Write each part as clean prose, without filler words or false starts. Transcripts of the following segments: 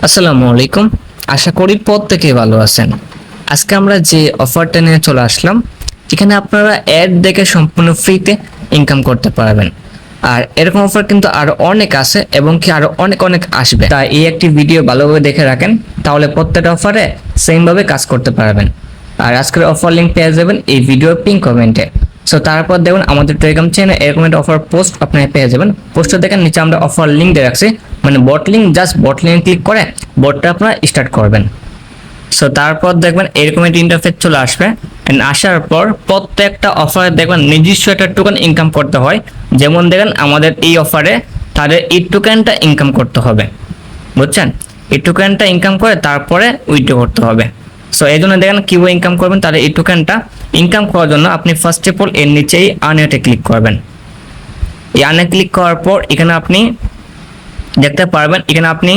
আসসালামু আলাইকুম। আশা করি প্রত্যেকেই ভালো আছেন। আজকে আমরা যে অফারটা নিয়ে চলে আসলাম, এখানে আপনারা অ্যাড দেখে সম্পূর্ণ ফ্রিতে ইনকাম করতে পারবেন। আর এরকম অফার কিন্তু আরো অনেক আছে এবং কি আরো অনেক অনেক আসবে। তাই এই একটি ভিডিও ভালোভাবে দেখে রাখেন, তাহলে প্রত্যেকটা অফারে সেম ভাবে কাজ করতে পারবেন। আর আজকের অফার লিংক পেয়ে যাবেন এই ভিডিওর পিন কমেন্টে। সো তারপর দেখুন আমাদের টেলিগ্রাম চ্যানেলে এরকম একটা অফার পোস্ট আপনারা পেয়ে যাবেন। পোস্টটা দেখেন নিচে আমরা অফার লিংক দিয়ে রাখছি, মানে বট লিংক, জাস্ট বট লিংক ক্লিক করে বটটা আপনারা স্টার্ট করবেন। সো তারপর দেখবেন এরকম একটা ইন্টারফেস চলে আসবে। এন্ড আসার পর প্রত্যেকটা অফারে দেখবেন নিজস্ব একটা টোকেন ইনকাম করতে হয়। যেমন দেখেন আমাদের এই অফারে তাদের এই টোকেনটা ইনকাম করতে হবে, বুঝছেন? এই টোকেনটা ইনকাম করে তারপরে উইথড্র করতে হবে। সো এই জন্য দেখেন কিভাবে ইনকাম করবেন, তাহলে এই টোকেনটা ইনকাম করার জন্য আপনি ফার্স্ট অফ অল এর নিচেই আর্নেটে ক্লিক করবেন। এই আর্নে ক্লিক করার পর এখানে আপনি দেখতে পারবেন, এখানে আপনি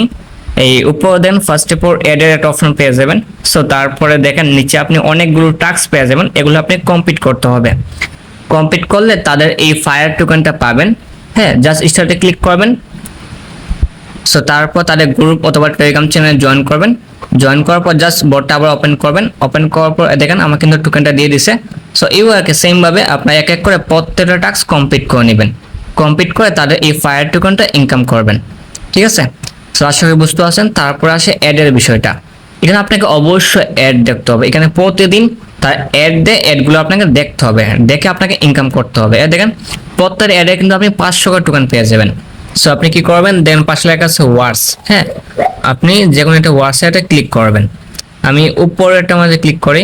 এই উপরে দেন ফার্স্ট অফ অল অ্যাডের একটা অপশন পেয়ে যাবেন। সো তারপরে দেখেন নিচে আপনি অনেকগুলো টাস্ক পেয়ে যাবেন, এগুলো আপনি কমপ্লিট করতে হবে। কমপ্লিট করলে তাদের এই ফায়ার টোকেনটা পাবেন। হ্যাঁ, জাস্ট স্টার্টে ক্লিক করবেন। সো তারপর তাদের গ্রুপ অথবা টেলিগ্রাম চ্যানেলে জয়েন করবেন। জয়েন করার পর জাস্ট বটটা আবার ওপেন করবেন। ওপেন করার পর দেখেন আমার কিন্তু টোকেনটা দিয়ে দিছে। সো এইভাবে সেম ভাবে আপনার এক এক করে প্রত্যেকটা টাস্ক কমপ্লিট করে নেবেন। কমপ্লিট করে তাদের এই ফায়ার টোকেনটা ইনকাম করবেন, ঠিক আছে? সো আশা করি বুঝতে পারছেন। তারপর আসে অ্যাডের বিষয়টা। এখানে আপনাকে অবশ্যই অ্যাড দেখতে হবে। এখানে প্রতিদিন তার অ্যাড দেয়, অ্যাডগুলো আপনাকে দেখতে হবে, দেখে আপনাকে ইনকাম করতে হবে। দেখেন প্রত্যেক অ্যাডে কিন্তু আপনি 500 করে টোকেন পেয়ে যাবেন। সো আপনি কি করবেন, দেন পাশে লেখা আছে ওয়ার্ডস। হ্যাঁ, আপনি যে কোনো একটা ওয়ার্ডসে এটা ক্লিক করবেন। আমি উপরেরটা মাঝে ক্লিক করি,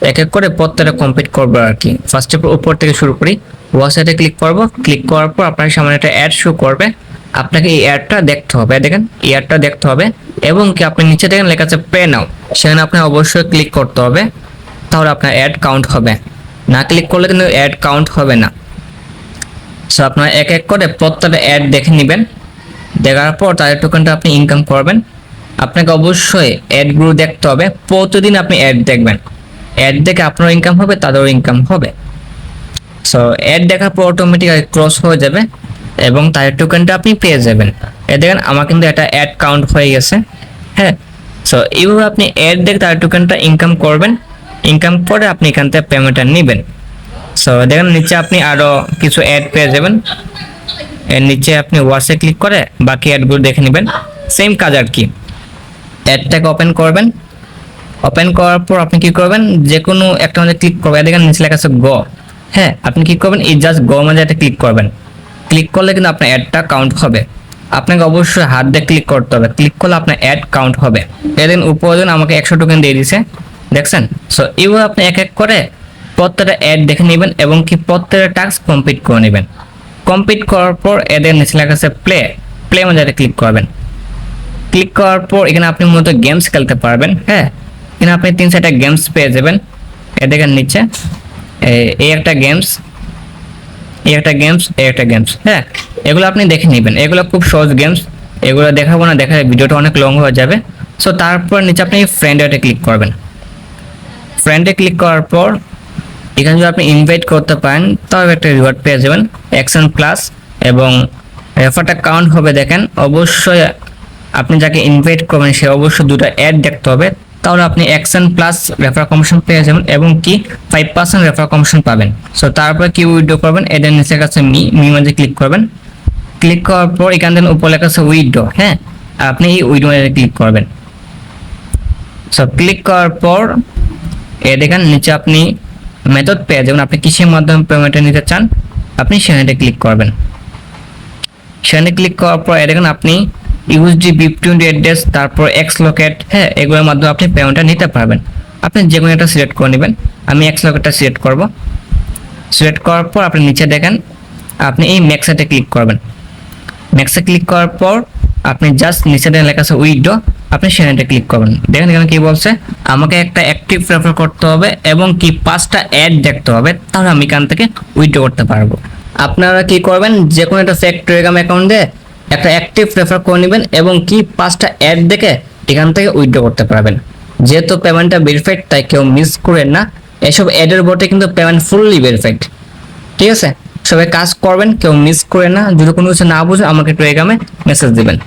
এক এক করে প্রত্যেকটা কমপ্লিট করবো আর কি। ফার্স্ট অফ উপর থেকে শুরু করি। ওয়ার্ডসে ক্লিক করব। ক্লিক করার পর আপনার সামনে একটা অ্যাড শো করবে। আপনাকে এই অ্যাডটা দেখতে হবে। দেখেন এই অ্যাডটা দেখতে হবে এবং কি আপনি নিচে দেখেন লেখা আছে পে নাও, সেখানে আপনি অবশ্যই ক্লিক করতে হবে, তাহলে আপনার অ্যাড কাউন্ট হবে। না ক্লিক করলে কিন্তু অ্যাড কাউন্ট হবে না। সো আপনারা এক এক করে প্রত্যেকটা অ্যাড দেখে নেবেন। দেখার পর তাদের টোকেনটা আপনি ইনকাম করবেন। আপনাকে অবশ্যই অ্যাডগুলো দেখতে হবে, প্রতিদিন আপনি অ্যাড দেখবেন। অ্যাড দেখে আপনারও ইনকাম হবে, তাদেরও ইনকাম হবে। সো অ্যাড দেখার পর অটোমেটিক্যালি ক্রস হয়ে যাবে এবং তাদের টোকেনটা আপনি পেয়ে যাবেন। দেখেন আমার কিন্তু একটা অ্যাড কাউন্ট হয়ে গেছে। হ্যাঁ, সো এইভাবে আপনি অ্যাড দেখে তাদের টোকেনটা ইনকাম করবেন। ইনকাম করে আপনি এখান থেকে পেমেন্টটা নেবেন। সো দেখেন নিচে আপনি আরো কিছু অ্যাড পেয়ে যাবেন। এর নিচে আপনি ওয়াটসে ক্লিক করে বাকি অ্যাডগুলো দেখে নেবেন। সেম কাজ আর কি। অ্যাডটাকে ওপেন করবেন। ওপেন করার পর আপনি কি করবেন, যে কোনো একটা মধ্যে ক্লিক করবেন। দেখেন নিচে লেখা আছে গো। হ্যাঁ, আপনি কি করবেন, এই জাস্ট গো মধ্যে একটা ক্লিক করবেন। ক্লিক করলে কিন্তু আপনার অ্যাডটা কাউন্ট হবে। আপনাকে অবশ্যই হাত দিয়ে ক্লিক করতে হবে। ক্লিক করলে আপনার অ্যাড কাউন্ট হবে। এদিন উপরে আমাকে 100 টোকেন দিয়ে দিয়েছে, দেখছেন? সো এইভাবে আপনি এক এক করে প্রত্যেকটা অ্যাড দেখে নেবেন এবং কি প্রত্যেকটা টাস্ক কমপ্লিট করে নেবেন। কমপ্লিট করার পর এদের নিচে লেখা আছে প্লে। প্লে মধ্যে ক্লিক করবেন। ক্লিক করার পর এখানে আপনি মূলত গেমস খেলতে পারবেন। হ্যাঁ, এখানে আপনি 3-4টা গেমস পেয়ে যাবেন। দেখেন নিচে এই একটা গেমস, এই একটা গেমস, এই একটা গেমস। হ্যাঁ, এগুলো আপনি দেখে নেবেন। এগুলো খুব সহজ গেমস, এগুলো দেখাবো না, দেখালে ভিডিওটা অনেক লং হয়ে যাবে। সো তারপর নিচে আপনি ফ্রেন্ডে ক্লিক করবেন। ফ্রেন্ডে ক্লিক করার পর এখানে যদি আপনি ইনভাইট করতে পারেন তাহলে একটা রিওয়ার্ড পেয়ে যাবেন অ্যাকশন প্লাস, এবং রেফারটা কাউন্ট হবে। দেখেন অবশ্যই আপনি যাকে ইনভাইট করবেন সে অবশ্যই দুটো অ্যাড দেখতে হবে, তাহলে আপনি অ্যাকশন প্লাস রেফার কমিশন পেয়ে যাবেন এবং কি 5% রেফার কমিশন পাবেন। সো তারপরে কি উইথড্র করবেন, এদের নিচে কাছে মি মাঝে ক্লিক করবেন। ক্লিক করার পর এখান থেকে উপরে লেখা আছে উইথড্র। হ্যাঁ, আপনি এই উইথড্র ক্লিক করবেন। সো ক্লিক করার পর দেখেন নিচে আপনি মেথড পেয়ে যাবেন। আপনি কিসের মাধ্যমে পেমেন্টটা নিতে চান আপনি সেখানে ক্লিক করবেন। সেখানে ক্লিক করার পর দেখেন আপনি ইউএসডি BIP20 অ্যাড্রেস, তারপর এক্সলোকেট, হ্যাঁ, এগুলোর মাধ্যমে আপনি পেমেন্টটা নিতে পারবেন। আপনি যে কোনো একটা সিলেক্ট করে নেবেন। আমি এক্সলোকেটটা সিলেক্ট করব। সিলেক্ট করার পর আপনি নিচে দেখেন আপনি এই ম্যাক্সেটে ক্লিক করবেন। ম্যাক্সে ক্লিক করার পর আপনি জাস্ট নিচে লেখা আছে উইথড্র, আপনি সেখানে ক্লিক করবেন। দেখেন এখানে কি বলছে, আমাকে একটা অ্যাক্টিভ রেফার করতে হবে এবং কি 5টা অ্যাড দেখতে হবে, তাহলে আমি এখান থেকে উইথড্র করতে পারবো। আপনারা কি করবেন, যে কোনো একটা ফেক টেলিগ্রাম অ্যাকাউন্টে একটা অ্যাক্টিভ রেফার করে নেবেন এবং কি 5টা অ্যাড দেখে এখান থেকে উইথড্র করতে পারবেন। যেহেতু পেমেন্টটা ভেরিফাইড, তাই কেউ মিস করেন না। এসব অ্যাডের বটে কিন্তু পেমেন্ট ফুললি ভেরিফাইড, ঠিক আছে? সবাই কাজ করবেন, কেউ মিস করে না। যদি কোনো কিছু না বুঝে আমাকে টেলিগ্রামে মেসেজ দিবেন।